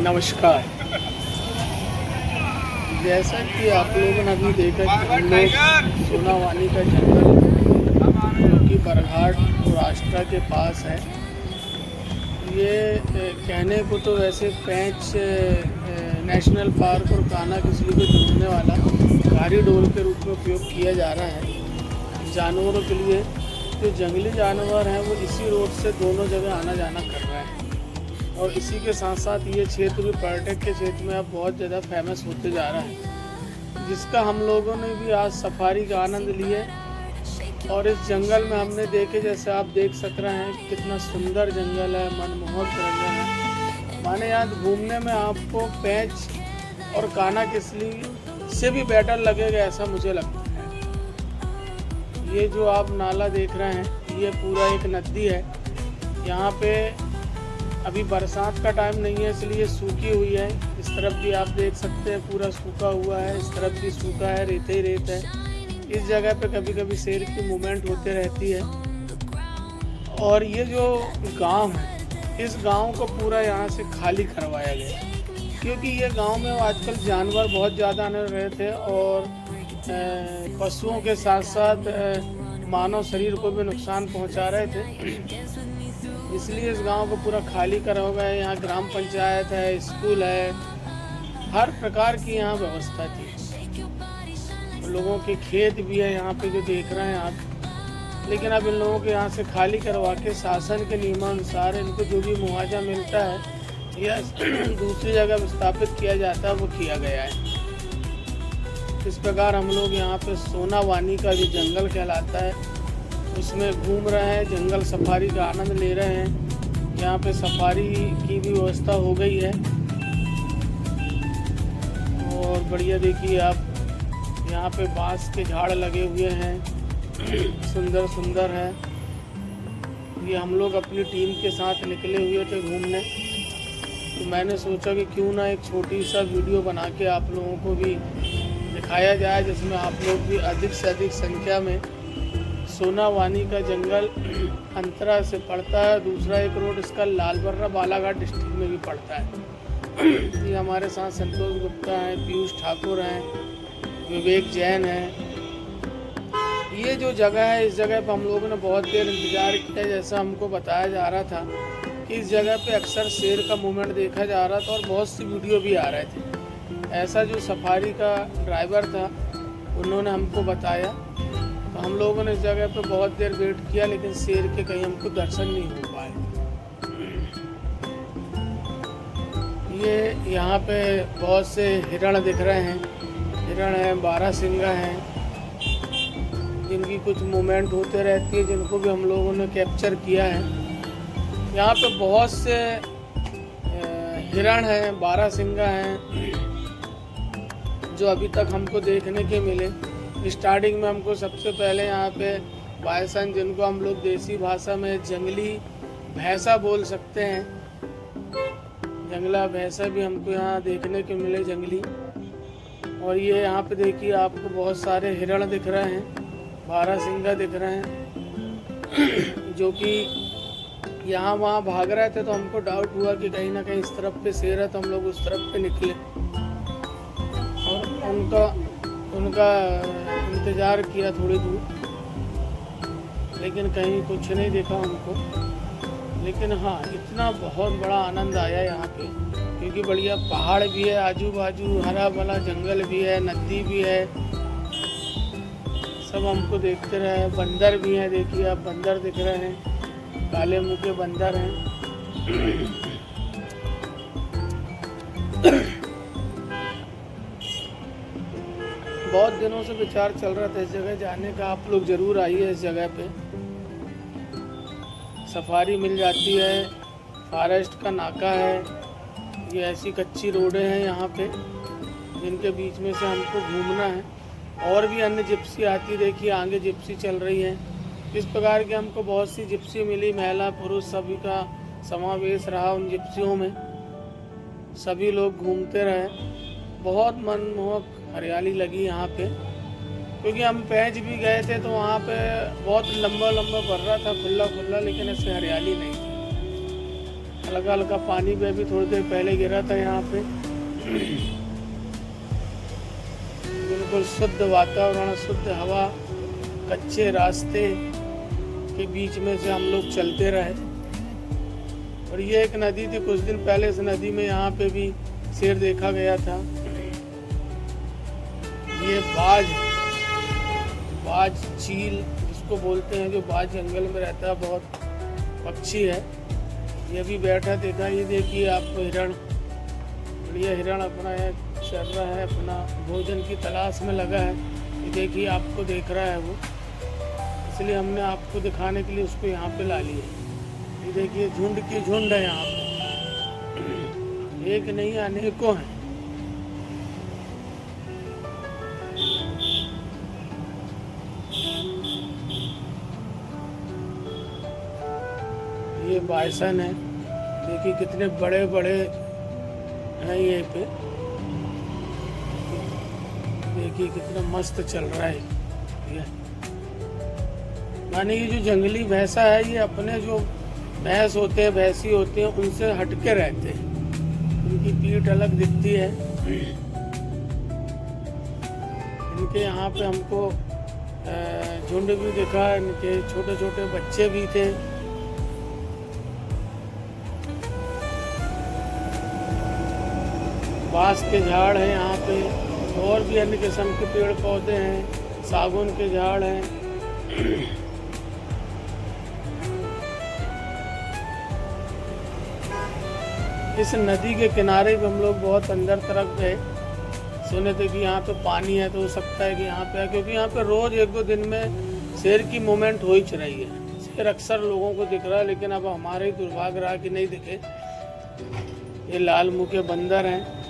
नमस्कार। जैसा कि आप लोगों ने अभी देखा कि हम लोग सोनावानी का जंगल जो कि बरघाट और आष्टा के पास है। ये कहने को तो वैसे पेंच नेशनल पार्क और कान्हा किस्ली को जोड़ने वाला कॉरिडोर के रूप में उपयोग किया जा रहा है जानवरों के लिए। जो जंगली जानवर हैं वो इसी रोड से दोनों जगह आना जाना कर रहे हैं और इसी के साथ साथ ये क्षेत्र भी पर्यटक के क्षेत्र में अब बहुत ज़्यादा फेमस होते जा रहा है, जिसका हम लोगों ने भी आज सफारी का आनंद लिए। और इस जंगल में हमने देखे, जैसे आप देख सक रहे हैं कि कितना सुंदर जंगल है, मनमोहक जंगल है। माने यहाँ घूमने में आपको पेंच और कान्हा किस्ली से भी बेटर लगेगा, ऐसा मुझे लगता है। ये जो आप नाला देख रहे हैं ये पूरा एक नदी है। यहाँ पे अभी बरसात का टाइम नहीं है इसलिए सूखी हुई है। इस तरफ भी आप देख सकते हैं पूरा सूखा हुआ है, इस तरफ भी सूखा है, रेत ही रेत है। इस जगह पे कभी कभी शेर की मूवमेंट होते रहती है। और ये जो गांव है, इस गांव को पूरा यहाँ से खाली करवाया गया क्योंकि ये गांव में आजकल जानवर बहुत ज़्यादा आने रहे थे और पशुओं के साथ साथ मानव शरीर को भी नुकसान पहुंचा रहे थे। इसलिए इस गांव को पूरा खाली करा गया है। यहाँ ग्राम पंचायत है, स्कूल है, हर प्रकार की यहाँ व्यवस्था थी। लोगों के खेत भी है यहाँ पे जो देख रहे हैं आप। लेकिन अब इन लोगों के यहाँ से खाली करवा के शासन के नियमानुसार इनको जो भी मुआवजा मिलता है या दूसरी जगह विस्थापित किया जाता है वो किया गया है। इस प्रकार हम लोग यहाँ पे सोनावानी का जो जंगल कहलाता है उसमें घूम रहे हैं, जंगल सफारी का आनंद ले रहे हैं। यहाँ पे सफारी की भी व्यवस्था हो गई है और बढ़िया देखिए आप, यहाँ पे बांस के झाड़ लगे हुए हैं, सुंदर सुंदर है। ये हम लोग अपनी टीम के साथ निकले हुए थे घूमने, तो मैंने सोचा कि क्यों ना एक छोटी सा वीडियो बना के आप लोगों को भी दिखाया जाए, जिसमें आप लोग भी अधिक से अधिक संख्या में सोनावानी का जंगल अंतरा से पड़ता है। दूसरा एक रोड इसका लालबर्रा बालाघाट डिस्ट्रिक्ट में भी पड़ता है। ये हमारे साथ संतोष गुप्ता हैं, पीयूष ठाकुर हैं, विवेक जैन है। ये जो जगह है, इस जगह पर हम लोगों ने बहुत देर इंतज़ार किया। जैसा हमको बताया जा रहा था कि इस जगह पे अक्सर शेर का मूवमेंट देखा जा रहा था और बहुत सी वीडियो भी आ रहे थे। ऐसा जो सफारी का ड्राइवर था उन्होंने हमको बताया। तो हम लोगों ने इस जगह पे बहुत देर वेट किया लेकिन शेर के कहीं हमको दर्शन नहीं हो पाए। ये यहाँ पे बहुत से हिरण दिख रहे हैं, हिरण हैं, बारहसिंगा हैं, जिनकी कुछ मूवमेंट होते रहती है, जिनको भी हम लोगों ने कैप्चर किया है। यहाँ पे बहुत से हिरण हैं, बारहसिंगा हैं जो अभी तक हमको देखने के मिले। स्टार्टिंग में हमको सबसे पहले यहाँ पे बायसन, जिनको हम लोग देसी भाषा में जंगली भैंसा बोल सकते हैं, जंगला भैंसा भी हमको यहाँ देखने के मिले, जंगली। और ये यहाँ पे देखिए आपको बहुत सारे हिरण दिख रहे हैं, बारहसिंगा दिख रहे हैं जो कि यहाँ वहाँ भाग रहे थे। तो हमको डाउट हुआ कि कहीं ना कहीं इस तरफ पे शेर है, तो हम लोग उस तरफ पे निकले और उनका इंतज़ार किया थोड़ी दूर, लेकिन कहीं कुछ नहीं देखा हमको। लेकिन हाँ, इतना बहुत बड़ा आनंद आया यहाँ पे क्योंकि बढ़िया पहाड़ भी है, आजू बाजू हरा भरा जंगल भी है, नदी भी है, सब हमको देखते रहे। बंदर भी हैं, देखिए आप, बंदर दिख रहे हैं, काले मुंह के बंदर हैं। बहुत दिनों से विचार चल रहा था इस जगह जाने का। आप लोग ज़रूर आइए इस जगह पे, सफारी मिल जाती है, फॉरेस्ट का नाका है, ये ऐसी कच्ची रोडें हैं यहाँ पे जिनके बीच में से हमको घूमना है। और भी अन्य जिप्सी आती, देखिए आगे जिप्सी चल रही है। इस प्रकार की हमको बहुत सी जिप्सी मिली, महिला पुरुष सभी का समावेश रहा उन जिप्सियों में। सभी लोग घूमते रहे, बहुत मनमोहक हरियाली लगी यहाँ पे। क्योंकि हम पैंच भी गए थे तो वहाँ पे बहुत लंबा लंबा भर रहा था, खुला खुला, लेकिन ऐसे हरियाली नहीं थी। हल्का हल्का पानी भी अभी थोड़ी देर पहले गिरा था यहाँ पे। बिल्कुल शुद्ध वातावरण, शुद्ध हवा, कच्चे रास्ते के बीच में से हम लोग चलते रहे। और ये एक नदी थी, कुछ दिन पहले इस नदी में यहाँ पे भी शेर देखा गया था। ये बाज चील जिसको बोलते हैं, जो बाज जंगल में रहता है, बहुत पक्षी है। ये भी बैठा देखा। ये देखिए आपको हिरण, बढ़िया हिरण अपना चल रहा है, अपना भोजन की तलाश में लगा है। ये देखिए आपको देख रहा है वो, इसलिए हमने आपको दिखाने के लिए उसको यहाँ पे ला लिया। ये देखिए झुंड की झुंड है यहाँ पे, एक नहीं अनेकों हैं। ये बाइसन है, देखिए कितने बड़े बड़े हैं ये पे। देखिए कितना मस्त चल रहा है ये। माने ये जो जंगली भैंसा है, ये अपने जो भैंस होते हैं, भैंसी होते हैं, उनसे हटके रहते हैं। इनकी पीठ अलग दिखती है। इनके यहाँ पे हमको झुंड भी दिखा, इनके छोटे छोटे बच्चे भी थे। बांस के झाड़ हैं यहाँ पे, और भी अन्य किस्म के पेड़ पौधे हैं, सागौन के झाड़ हैं। इस नदी के किनारे भी हम लोग बहुत अंदर तरफ गए। सुने थे कि यहाँ पे पानी है, तो हो सकता है कि यहाँ पे, क्योंकि यहाँ पे रोज एक दो दिन में शेर की मूवमेंट हो ही रही है। शेर अक्सर लोगों को दिख रहा है, लेकिन अब हमारे ही दुर्भाग्य रहा कि नहीं दिखे। ये लाल मुंह के बंदर हैं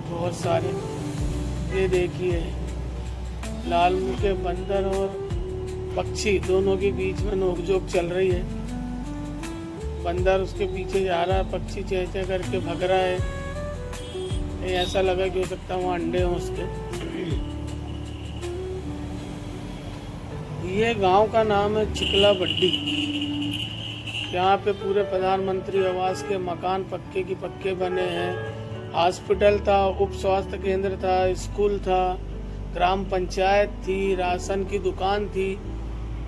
बहुत सारे। ये देखिए लाल मुंह के बंदर और पक्षी दोनों के बीच में नोकझोंक चल रही है। बंदर उसके पीछे जा रहा है, पक्षी चें चें करके भग रहा है। ये ऐसा लगा कि हो सकता है वहाँ अंडे हों उसके। ये गांव का नाम है चिकला बड्डी। यहाँ पे पूरे प्रधानमंत्री आवास के मकान पक्के की पक्के बने हैं। हॉस्पिटल था, उप स्वास्थ्य केंद्र था, स्कूल था, ग्राम पंचायत थी, राशन की दुकान थी।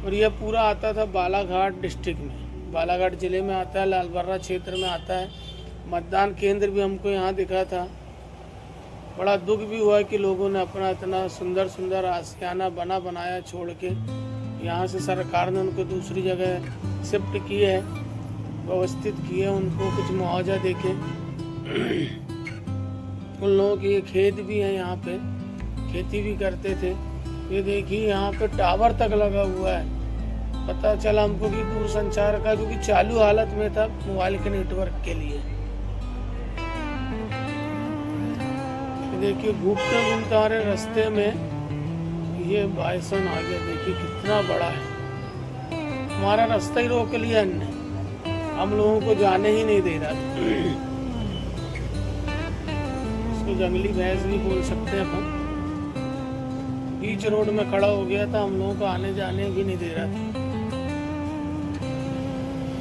और यह पूरा आता था बालाघाट डिस्ट्रिक्ट में, बालाघाट ज़िले में आता है, लालबर्रा क्षेत्र में आता है। मतदान केंद्र भी हमको यहाँ दिखा था। बड़ा दुख भी हुआ कि लोगों ने अपना इतना सुंदर सुंदर आशियाना बना बनाया छोड़ के, यहाँ से सरकार ने उनको दूसरी जगह शिफ्ट की है, व्यवस्थित किए, उनको कुछ मुआवजा देके। उन लोगों के खेत भी हैं यहाँ पे, खेती भी करते थे। ये देखिए यहाँ पे टावर तक लगा हुआ है। पता चला हमको कि दूरसंचार का, जो कि चालू हालत में था मोबाइल के नेटवर्क के लिए। देखिए घूमते घूमते हमारे रास्ते में ये बाइसन आ गया। देखिए कितना बड़ा है। हमारा रास्ता ही रोक लिया इनने, हम लोगों को जाने ही नहीं दे रहा था। इसको जंगली भैंस भी बोल सकते हैं अपन। बीच रोड में खड़ा हो गया था, हम लोगों को आने जाने भी नहीं दे रहा था।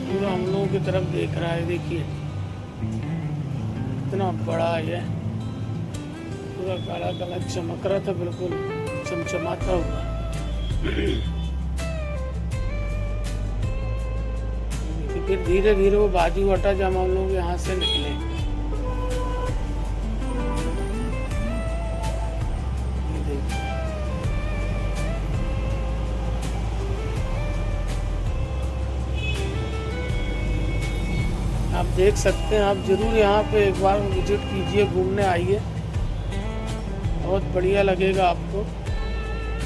पूरा हम लोगों की तरफ देख रहा है। देखिए इतना बड़ा है, पूरा काला काला चमक रहा था, बिल्कुल चमचमाता हुआ। फिर धीरे धीरे वो बाजू हटा जब हम लोग यहाँ से निकले। आप देख सकते हैं, आप जरूर यहाँ पे एक बार विजिट कीजिए, घूमने आइए, बहुत बढ़िया लगेगा आपको।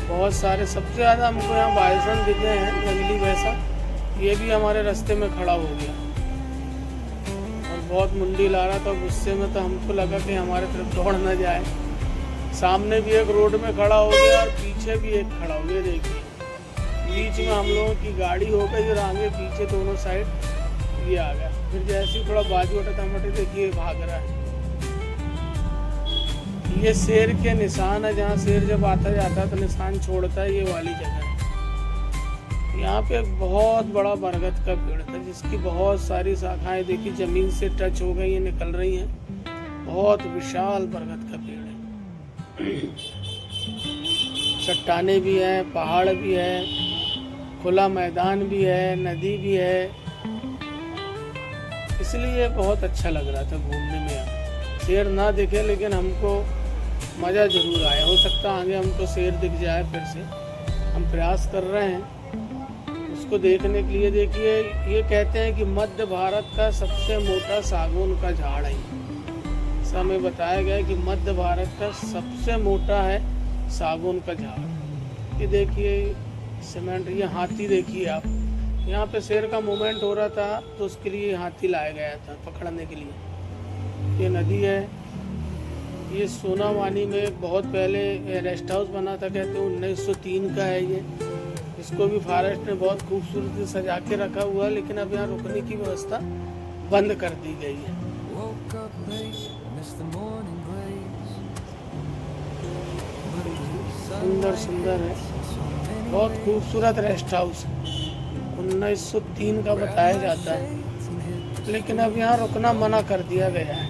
बहुत सारे, सबसे ज़्यादा हमको यहाँ बाइसन दिखे हैं, जंगली भैंसा। ये भी हमारे रास्ते में खड़ा हो गया और बहुत मुंडी ला रहा था गुस्से में, तो हमको लगा कि हमारे तरफ दौड़ न जाए। सामने भी एक रोड में खड़ा हो गया और पीछे भी एक खड़ा हो गया। देखिए बीच में हम लोगों की गाड़ी हो गई और आगे पीछे दोनों साइड ये आ गया। फिर जैसे ही थोड़ा बाजू हटा टमाटे, देखिए भाग रहा है। ये शेर के निशान है, जहाँ शेर जब आता जाता है तो निशान छोड़ता है, ये वाली जगह है। यहाँ पे एक बहुत बड़ा बरगद का पेड़ था जिसकी बहुत सारी शाखाएं देखी जमीन से टच हो गई, ये निकल रही हैं। बहुत विशाल बरगद का पेड़ है। चट्टाने भी हैं, पहाड़ भी है, खुला मैदान भी है, नदी भी है, इसलिए बहुत अच्छा लग रहा था घूमने में। यहाँ शेर ना दिखे लेकिन हमको मज़ा ज़रूर आया। हो सकता आगे हमको शेर दिख जाए फिर से, हम प्रयास कर रहे हैं उसको देखने के लिए। देखिए, ये कहते हैं कि मध्य भारत का सबसे मोटा सागौन का झाड़ है। ऐसा हमें बताया गया है कि मध्य भारत का सबसे मोटा है सागौन का झाड़। ये देखिए सीमेंट, ये हाथी देखिए आप, यहाँ पे शेर का मूवमेंट हो रहा था तो उसके लिए हाथी लाया गया था पकड़ने के लिए। ये नदी है, ये सोनावानी में बहुत पहले रेस्ट हाउस बना था, कहते हैं 1903 का है ये। इसको भी फॉरेस्ट ने बहुत खूबसूरती से सजा के रखा हुआ है, लेकिन अब यहाँ रुकने की व्यवस्था बंद कर दी गई है। सुंदर सुंदर है, बहुत खूबसूरत रेस्ट हाउस 1903 का बताया जाता है, लेकिन अब यहाँ रुकना मना कर दिया गया है।